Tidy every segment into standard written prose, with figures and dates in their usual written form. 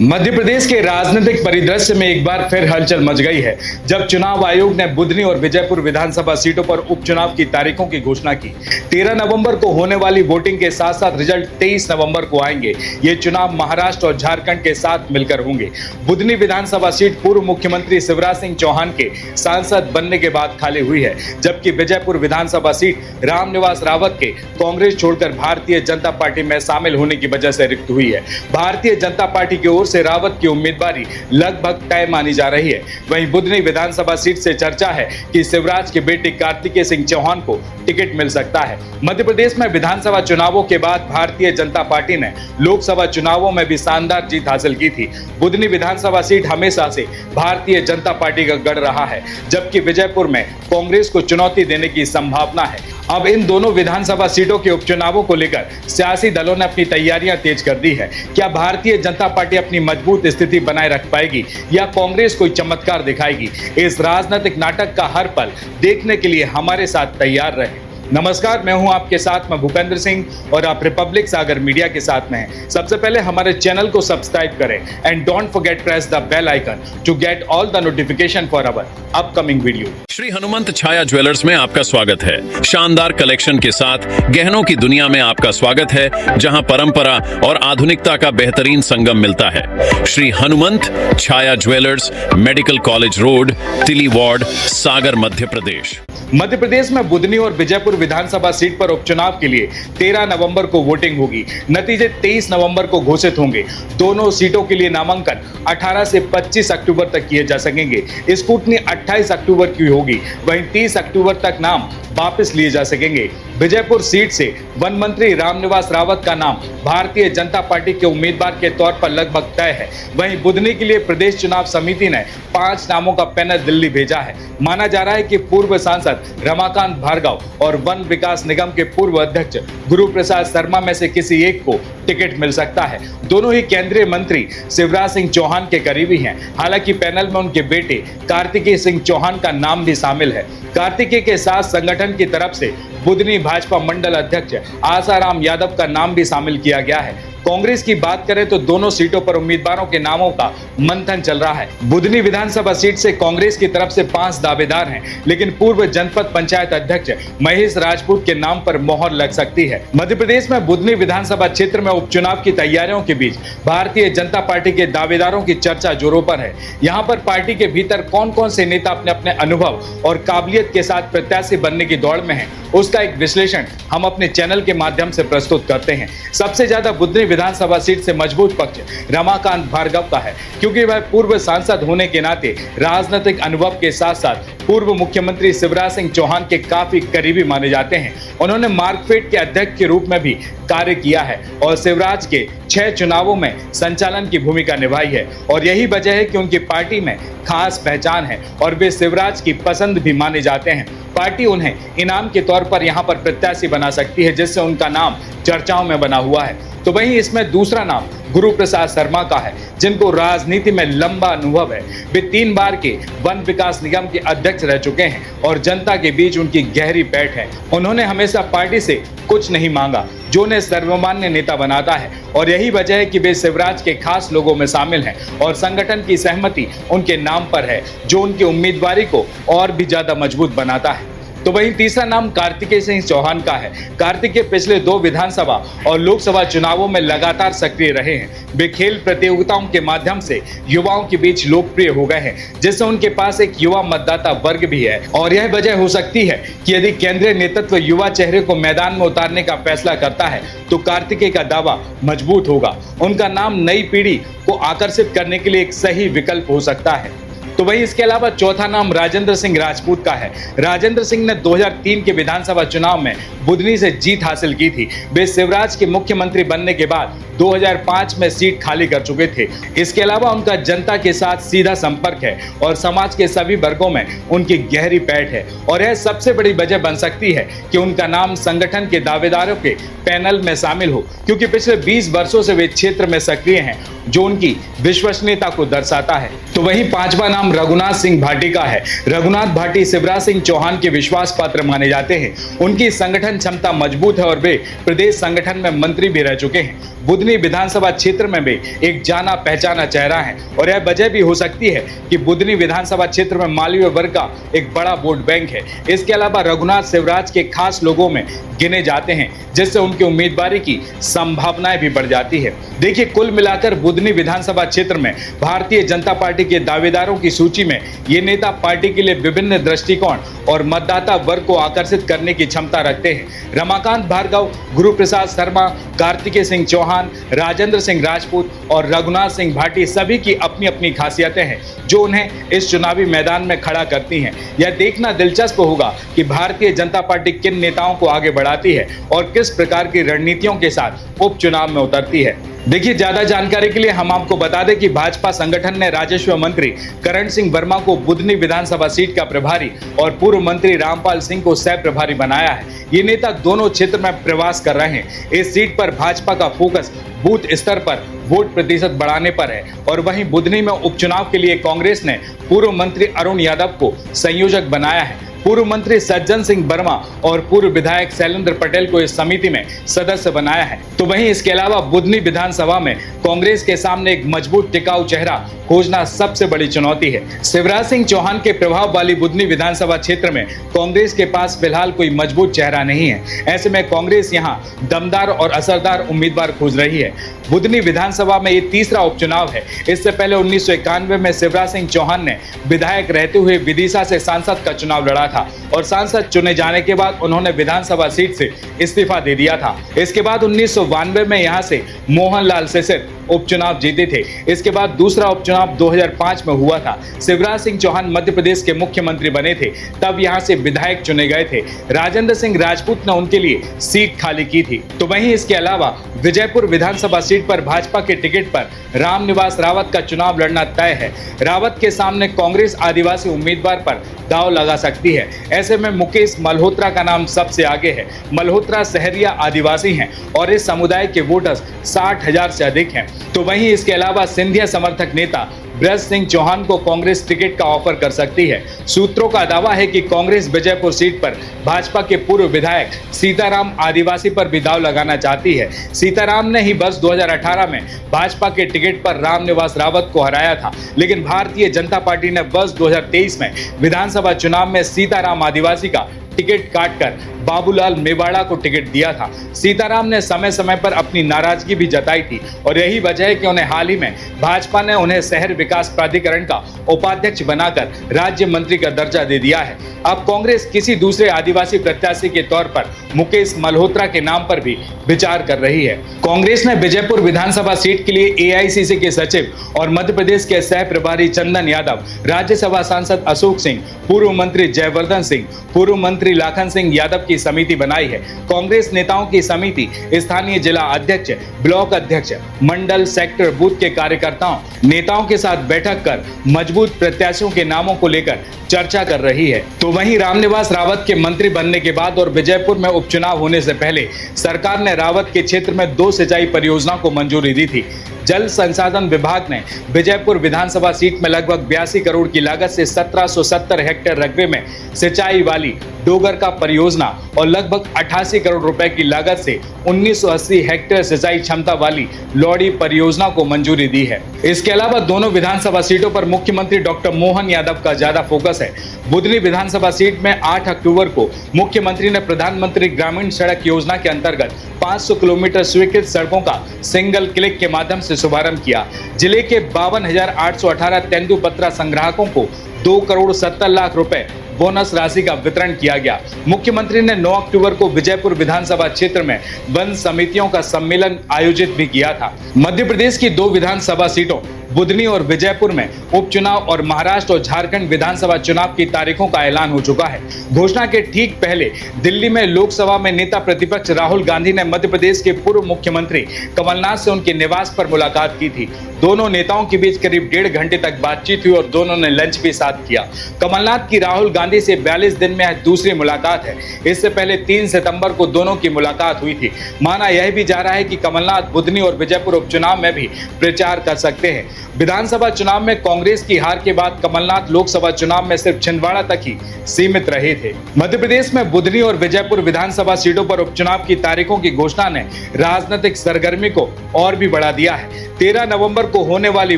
मध्य प्रदेश के राजनीतिक परिदृश्य में एक बार फिर हलचल मच गई है जब चुनाव आयोग ने बुधनी और विजयपुर विधानसभा सीटों पर उपचुनाव की तारीखों की घोषणा की। 13 नवंबर को होने वाली वोटिंग के साथ साथ रिजल्ट 23 नवंबर को आएंगे। ये चुनाव महाराष्ट्र और झारखंड के साथ मिलकर होंगे। बुधनी विधानसभा सीट पूर्व मुख्यमंत्री शिवराज सिंह चौहान के सांसद बनने के बाद खाली हुई है, जबकि विजयपुर विधानसभा सीट रामनिवास रावत के कांग्रेस छोड़कर भारतीय जनता पार्टी में शामिल होने की वजह से रिक्त हुई है। भारतीय जनता पार्टी की ओर से रावत की उम्मीदवारी लगभग तय मानी जा रही है। वहीं बुधनी विधानसभा सीट से चर्चा है कि शिवराज के बेटे कार्तिकेय सिंह चौहान को टिकट मिल सकता है। मध्य प्रदेश में विधानसभा चुनावों के बाद भारतीय जनता पार्टी ने लोकसभा चुनावों में भी शानदार जीत हासिल की थी। बुधनी विधानसभा सीट हमेशा से भारतीय जनता पार्टी का गढ़ रहा है, जबकि विजयपुर में कांग्रेस को चुनौती देने की संभावना है। अब इन दोनों विधानसभा सीटों के उपचुनावों को लेकर सियासी दलों ने अपनी तैयारियां तेज कर दी है। क्या भारतीय जनता पार्टी अपनी मजबूत स्थिति बनाए रख पाएगी या कांग्रेस कोई चमत्कार दिखाएगी? इस राजनीतिक नाटक का हर पल देखने के लिए हमारे साथ तैयार रहे। नमस्कार, मैं हूं आपके साथ में भूपेंद्र सिंह और आप रिपब्लिक सागर मीडिया के साथ में हैं। सबसे पहले हमारे चैनल को सब्सक्राइब करें and don't forget press the bell icon to get all the notification for our upcoming video. Shri Hanumant Chhaya jewellers में आपका स्वागत है। शानदार कलेक्शन के साथ गहनों की दुनिया में आपका स्वागत है, जहां परंपरा और आधुनिकता का बेहतरीन संगम मिलता है। Shri Hanumant Chhaya jewellers, medical college road, तिली वार्ड, सागर, मध्य प्रदेश। मध्य प्रदेश में बुधनी और विजयपुर विधानसभा सीट पर उपचुनाव के लिए 13 नवंबर को वोटिंग होगी। नतीजे 23 नवंबर को घोषित होंगे। दोनों सीटों के लिए नामांकन 18 से 25 अक्टूबर तक किए जा सकेंगे। स्क्रूटनी 28 अक्टूबर की होगी। वहीं 30 अक्टूबर तक नाम वापस लिए जा सकेंगे। विजयपुर सीट से वन मंत्री रामनिवास रावत का नाम भारतीय जनता पार्टी के उम्मीदवार के तौर पर लगभग तय है। वहीं बुधनी के लिए प्रदेश चुनाव समिति ने 5 नामों का पैनल दिल्ली भेजा है। माना जा रहा है कि पूर्व सांसद रमाकांत भार्गव और वन विकास निगम के पूर्व अध्यक्ष गुरु प्रसाद शर्मा में से किसी एक को टिकट मिल सकता है। दोनों ही केंद्रीय मंत्री शिवराज सिंह चौहान के करीबी हैं। हालांकि पैनल में उनके बेटे कार्तिकेय सिंह चौहान का नाम भी शामिल है। कार्तिकेय के साथ संगठन की तरफ से बुधनी भाजपा मंडल अध्यक्ष आसाराम यादव का नाम भी शामिल किया गया है। कांग्रेस की बात करें तो दोनों सीटों पर उम्मीदवारों के नामों का मंथन चल रहा है। बुधनी विधानसभा सीट से कांग्रेस की तरफ से 5 दावेदार हैं, लेकिन पूर्व जनपद पंचायत अध्यक्ष महेश राजपूत के नाम पर मोहर लग सकती है। मध्य प्रदेश में बुधनी विधानसभा क्षेत्र में उपचुनाव की तैयारियों के बीच भारतीय जनता पार्टी के दावेदारों की चर्चा जोरों पर है। यहाँ पर पार्टी के भीतर कौन कौन से नेता अपने अपने अनुभव और काबिलियत के साथ प्रत्याशी बनने की दौड़ में है, उसका एक विश्लेषण हम अपने चैनल के माध्यम से प्रस्तुत करते हैं। सबसे ज्यादा बुधनी विधानसभा सीट से मजबूत पक्ष रमाकांत भार्गव का है, क्योंकि वह पूर्व सांसद होने के नाते राजनीतिक अनुभव के साथ साथ पूर्व मुख्यमंत्री शिवराज सिंह चौहान के काफी करीबी माने जाते हैं। उन्होंने मार्कफेड के अध्यक्ष के रूप में भी कार्य किया है और शिवराज के 6 चुनावों में संचालन की भूमिका निभाई है और यही वजह है कि उनकी पार्टी में खास पहचान है और वे शिवराज की पसंद भी माने जाते हैं। पार्टी उन्हें इनाम के तौर पर यहां पर प्रत्याशी बना सकती है, जिससे उनका नाम चर्चाओं में बना हुआ है। तो वहीं इसमें दूसरा नाम गुरु प्रसाद शर्मा का है, जिनको राजनीति में लंबा अनुभव है। वे 3 बार के वन विकास निगम के अध्यक्ष रह चुके हैं और जनता के बीच उनकी गहरी पैठ है। उन्होंने हमेशा पार्टी से कुछ नहीं मांगा, जो उन्हें सर्वमान्य नेता बनाता है और यही वजह है कि वे शिवराज के खास लोगों में शामिल हैं और संगठन की सहमति उनके नाम पर है, जो उनकी उम्मीदवारी को और भी ज्यादा मजबूत बनाता है। तो वहीं तीसरा नाम कार्तिकेय सिंह चौहान का है। कार्तिकेय पिछले 2 विधानसभा और लोकसभा चुनावों में लगातार सक्रिय रहे हैं। वे खेल प्रतियोगिताओं के माध्यम से युवाओं के बीच लोकप्रिय हो गए हैं, जिससे उनके पास एक युवा मतदाता वर्ग भी है और यह वजह हो सकती है कि यदि केंद्रीय नेतृत्व युवा चेहरे को मैदान में उतारने का फैसला करता है तो कार्तिकेय का दावा मजबूत होगा। उनका नाम नई पीढ़ी को आकर्षित करने के लिए एक सही विकल्प हो सकता है। तो वहीं इसके अलावा चौथा नाम राजेंद्र सिंह राजपूत का है। राजेंद्र सिंह ने 2003 के विधानसभा चुनाव में बुधनी से जीत हासिल की थी। वे शिवराज के मुख्यमंत्री बनने के बाद 2005 में सीट खाली कर चुके थे। इसके अलावा उनका जनता के साथ सीधा संपर्क है और समाज के सभी वर्गों में उनकी गहरी पैठ है और यह सबसे बड़ी वजह बन सकती है कि उनका नाम संगठन के दावेदारों के पैनल में शामिल हो, क्योंकि पिछले 20 वर्षों से वे क्षेत्र में सक्रिय हैं, जो उनकी विश्वसनीयता को दर्शाता है। तो वहीं 5वां नाम रघुनाथ सिंह भाटी का है। रघुनाथ भाटी शिवराज सिंह चौहान के विश्वास पात्र माने जाते हैं। उनकी संगठन क्षमता मजबूत है और वे प्रदेश संगठन में मंत्री भी रह चुके हैं। बुधनी विधानसभा क्षेत्र में भी एक जाना पहचाना चेहरा है और यह वजह भी हो सकती है कि बुधनी विधानसभा क्षेत्र में मालवीय वर्ग का एक बड़ा वोट बैंक है। इसके अलावा रघुनाथ शिवराज के खास लोगों में गिने जाते हैं, जिससे उनकी उम्मीदवारी की संभावनाएं भी बढ़ जाती है। देखिए, कुल मिलाकर बुधनी विधानसभा क्षेत्र में भारतीय जनता पार्टी के दावेदारों की सूची में ये नेता पार्टी के लिए विभिन्न दृष्टिकोण और मतदाता वर्ग को आकर्षित करने की क्षमता रखते हैं। रमाकांत भार्गव, गुरु प्रसाद शर्मा, कार्तिकेय सिंह चौहान, राजेंद्र सिंह राजपूत और रघुनाथ सिंह भाटी सभी की अपनी अपनी खासियतें हैं जो उन्हें इस चुनावी मैदान में खड़ा करती हैं। यह देखना दिलचस्प होगा कि भारतीय जनता पार्टी किन नेताओं को आगे बढ़ाती है और किस प्रकार की रणनीतियों के साथ उपचुनाव में उतरती है। देखिए, ज्यादा जानकारी के लिए हम आपको बता दें कि भाजपा संगठन ने राजस्व मंत्री करण सिंह वर्मा को बुधनी विधानसभा सीट का प्रभारी और पूर्व मंत्री रामपाल सिंह को सह प्रभारी बनाया है। ये नेता दोनों क्षेत्र में प्रवास कर रहे हैं। इस सीट पर भाजपा का फोकस बूथ स्तर पर वोट प्रतिशत बढ़ाने पर है और वहीं बुधनी में उपचुनाव के लिए कांग्रेस ने पूर्व मंत्री अरुण यादव को संयोजक बनाया है। पूर्व मंत्री सज्जन सिंह वर्मा और पूर्व विधायक शैलेंद्र पटेल को इस समिति में सदस्य बनाया है। तो वहीं इसके अलावा बुधनी विधानसभा में कांग्रेस के सामने एक मजबूत टिकाऊ चेहरा खोजना सबसे बड़ी चुनौती है। शिवराज सिंह चौहान के प्रभाव वाली बुधनी विधानसभा क्षेत्र में कांग्रेस के पास फिलहाल कोई मजबूत चेहरा नहीं है। ऐसे में कांग्रेस यहां दमदार और असरदार उम्मीदवार खोज रही है। बुधनी विधानसभा में ये तीसरा उपचुनाव है। इससे पहले 1991 में शिवराज सिंह चौहान ने विधायक रहते हुए विदिशा से सांसद का चुनाव लड़ा था और सांसद चुने जाने के बाद उन्होंने विधानसभा सीट से इस्तीफा दे दिया था। इसके बाद 1992 में यहां से मोहनलाल सिसिर उपचुनाव जीते थे। इसके बाद दूसरा उपचुनाव 2005 में हुआ था। शिवराज सिंह चौहान मध्य प्रदेश के मुख्यमंत्री बने थे, तब यहां से विधायक चुने गए थे। राजेंद्र सिंह राजपूत ने उनके लिए सीट खाली की थी। तो वहीं इसके अलावा विजयपुर विधानसभा सीट पर भाजपा के टिकट पर रामनिवास रावत का चुनाव लड़ना तय है। रावत के सामने कांग्रेस आदिवासी उम्मीदवार पर दांव लगा सकती है। ऐसे में मुकेश मल्होत्रा का नाम सबसे आगे है। मल्होत्रा सहरिया आदिवासी हैं और इस समुदाय के वोटर्स 60,000 से अधिक हैं। तो वहीं इसके अलावा सिंधिया समर्थक नेता ब्रज सिंह चौहान को कांग्रेस टिकट का ऑफर कर सकती है। सूत्रों का दावा है कि कांग्रेस विजयपुर सीट पर भाजपा के पूर्व विधायक सीताराम आदिवासी पर भी दांव लगाना चाहती है। सीताराम ने ही वर्ष 2018 में भाजपा के टिकट पर रामनिवास रावत को हराया था, लेकिन भारतीय जनता पार्टी ने वर्ष 2023 में विधानसभा चुनाव में सीताराम आदिवासी का टिकट काटकर बाबूलाल मेवाड़ा को टिकट दिया था। सीताराम ने समय समय पर अपनी नाराजगी भी जताई थी और यही वजह है कि उन्हें हाल ही में भाजपा ने उन्हें शहर विकास प्राधिकरण का उपाध्यक्ष बनाकर राज्य मंत्री का दर्जा दे दिया है। अब कांग्रेस किसी दूसरे आदिवासी प्रत्याशी के तौर पर मुकेश मल्होत्रा के नाम पर भी विचार कर रही है। कांग्रेस ने विजयपुर विधानसभा सीट के लिए एआईसीसी के सचिव और मध्य प्रदेश के सह प्रभारी चंदन यादव, राज्यसभा सांसद अशोक सिंह, पूर्व मंत्री जयवर्धन सिंह, पूर्व मंत्री लाखन सिंह यादव की समिति बनाई है। कांग्रेस नेताओं की समिति स्थानीय जिला अध्यक्ष, ब्लॉक अध्यक्ष, मंडल, सेक्टर, बूथ के कार्यकर्ताओं, नेताओं के साथ बैठक कर मजबूत प्रत्याशियों के नामों को लेकर चर्चा कर रही है। तो वहीं रामनिवास रावत के मंत्री बनने के बाद और विजयपुर में उपचुनाव होने से पहले सरकार ने रावत के क्षेत्र में 2 सिंचाई परियोजनाओं को मंजूरी दी थी। जल संसाधन विभाग ने विजयपुर विधानसभा सीट में लगभग 82 करोड़ की लागत से 1770 हेक्टेयर रकबे में सिंचाई वाली डोगर का परियोजना और लगभग 88 करोड़ रुपए की लागत से 1980 हेक्टेयर सिंचाई क्षमता वाली लौड़ी परियोजना को मंजूरी दी है। इसके अलावा दोनों विधानसभा सीटों पर मुख्यमंत्री डॉक्टर मोहन यादव का ज्यादा फोकस है। बुधनी विधानसभा सीट में 8 अक्टूबर को मुख्यमंत्री ने प्रधानमंत्री ग्रामीण सड़क योजना के अंतर्गत 500 किलोमीटर स्वीकृत सड़कों का सिंगल क्लिक के माध्यम से शुभारंभ किया। जिले के 52,818 तेंदुपत्रा संग्राहकों को 2 करोड़ 70 लाख रुपए बोनस राशि का वितरण किया गया। मुख्यमंत्री ने 9 अक्टूबर को विजयपुर विधानसभा क्षेत्र में वन समितियों का सम्मेलन आयोजित भी किया था। मध्य प्रदेश की 2 विधानसभा सीटों बुधनी और विजयपुर में उपचुनाव और महाराष्ट्र और झारखंड विधानसभा चुनाव की तारीखों का ऐलान हो चुका है। घोषणा के ठीक पहले दिल्ली में लोकसभा में नेता प्रतिपक्ष राहुल गांधी ने मध्य प्रदेश के पूर्व मुख्यमंत्री कमलनाथ से उनके निवास पर मुलाकात की थी। दोनों नेताओं के बीच करीब 1.5 घंटे तक बातचीत हुई और दोनों ने लंच भी साथ मुलाकात किया। कमलनाथ की राहुल गांधी से 42 दिन में दूसरी मुलाकात है। इससे पहले 3 सितंबर को दोनों की मुलाकात हुई थी। माना यह भी जा रहा है कि कमलनाथ बुधनी और विजयपुर उपचुनाव में भी प्रचार कर सकते हैं। विधानसभा चुनाव में कांग्रेस की हार के बाद कमलनाथ लोकसभा चुनाव में सिर्फ छिंदवाड़ा तक ही सीमित रहे थे। मध्य प्रदेश में बुधनी और विजयपुर विधानसभा सीटों पर उपचुनाव की तारीखों की घोषणा ने राजनीतिक सरगर्मी को और भी बढ़ा दिया है। 13 नवंबर को होने वाली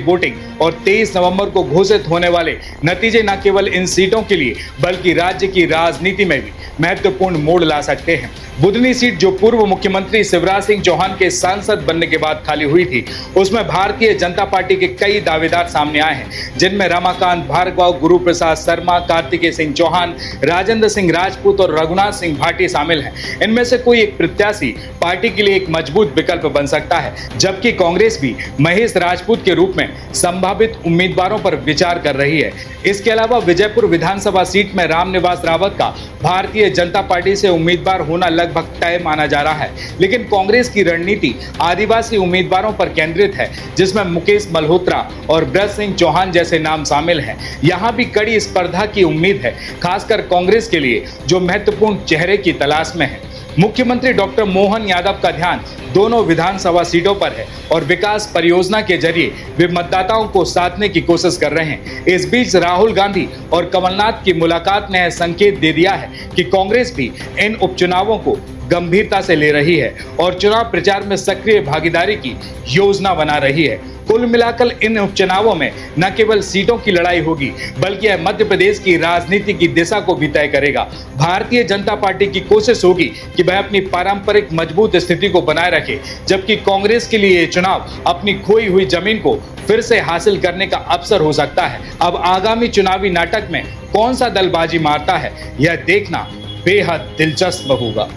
वोटिंग और 23 नवंबर को घोषित होने वाले नतीजे न केवल इन सीटों के लिए बल्कि राज्य की राजनीति में भी महत्वपूर्ण मोड़ ला सकते हैं। बुधनी सीट जो पूर्व मुख्यमंत्री शिवराज सिंह चौहान के सांसद बनने के बाद खाली हुई थी, उसमें भारतीय जनता पार्टी के कई दावेदार सामने आए हैं, जिनमें रमाकांत भार्गव, गुरु प्रसाद शर्मा, कार्तिकेय सिंह चौहान, राजेंद्र सिंह राजपूत और रघुनाथ सिंह भाटी शामिल हैं। इनमें से कोई एक प्रत्याशी पार्टी के लिए एक मजबूत विकल्प बन सकता है, जबकि कांग्रेस भी महेश राजपूत के रूप में संभावित उम्मीदवारों पर विचार कर रही है। इसके अलावा विजयपुर विधानसभा सीट में रामनिवास रावत का भारतीय जनता पार्टी से उम्मीदवार होना लगभग तय माना जा रहा है, लेकिन कांग्रेस की रणनीति आदिवासी उम्मीदवारों पर केंद्रित है, जिसमें मुकेश मल्होत्रा और ब्रज सिंह चौहान जैसे नाम शामिल हैं। यहां भी कड़ी स्पर्धा की उम्मीद है, खासकर कांग्रेस के लिए जो महत्वपूर्ण चेहरे की तलाश में है। मुख्यमंत्री डॉक्टर मोहन यादव का ध्यान दोनों विधानसभा सीटों पर है और विकास परियोजना के जरिए वे मतदाताओं को साधने की कोशिश कर रहे हैं। इस बीच राहुल गांधी और कमलनाथ की मुलाकात ने यह संकेत दे दिया है कि कांग्रेस भी इन उपचुनावों को गंभीरता से ले रही है और चुनाव प्रचार में सक्रिय भागीदारी की योजना बना रही है। कुल मिलाकर इन उपचुनावों में न केवल सीटों की लड़ाई होगी, बल्कि यह मध्य प्रदेश की राजनीति की दिशा को भी तय करेगा। भारतीय जनता पार्टी की कोशिश होगी कि वह अपनी पारंपरिक मजबूत स्थिति को बनाए रखे, जबकि कांग्रेस के लिए ये चुनाव अपनी खोई हुई जमीन को फिर से हासिल करने का अवसर हो सकता है। अब आगामी चुनावी नाटक में कौन सा दल बाजी मारता है, यह देखना बेहद दिलचस्प होगा।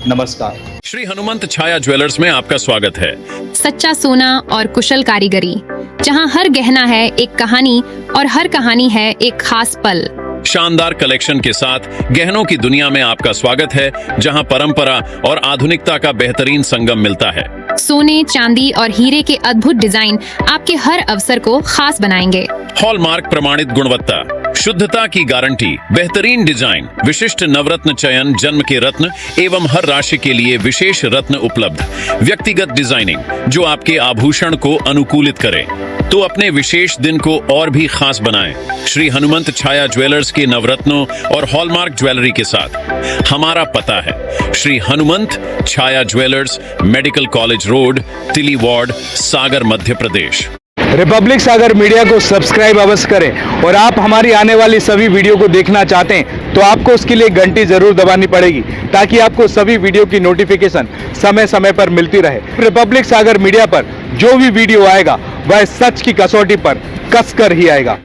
नमस्कार। श्री हनुमंत छाया ज्वेलर्स में आपका स्वागत है। सच्चा सोना और कुशल कारीगरी, जहां हर गहना है एक कहानी और हर कहानी है एक खास पल। शानदार कलेक्शन के साथ गहनों की दुनिया में आपका स्वागत है, जहां परंपरा और आधुनिकता का बेहतरीन संगम मिलता है। सोने, चांदी और हीरे के अद्भुत डिजाइन आपके हर अवसर को खास बनाएंगे। हॉलमार्क प्रमाणित गुणवत्ता, शुद्धता की गारंटी, बेहतरीन डिजाइन, विशिष्ट नवरत्न चयन, जन्म के रत्न एवं हर राशि के लिए विशेष रत्न उपलब्ध, व्यक्तिगत डिजाइनिंग जो आपके आभूषण को अनुकूलित करे तो अपने विशेष दिन को और भी खास बनाएं। श्री हनुमंत छाया ज्वेलर्स के नवरत्नों और हॉलमार्क ज्वेलरी के साथ हमारा पता है Shri Hanumant Chhaya jewellers, medical college road, तिली वार्ड, सागर, मध्य प्रदेश। रिपब्लिक सागर मीडिया को सब्सक्राइब अवश्य करें और आप हमारी आने वाली सभी वीडियो को देखना चाहते हैं तो आपको उसके लिए घंटी जरूर दबानी पड़ेगी, ताकि आपको सभी वीडियो की नोटिफिकेशन समय समय पर मिलती रहे। रिपब्लिक सागर मीडिया पर जो भी वीडियो आएगा वह सच की कसौटी पर कसकर ही आएगा।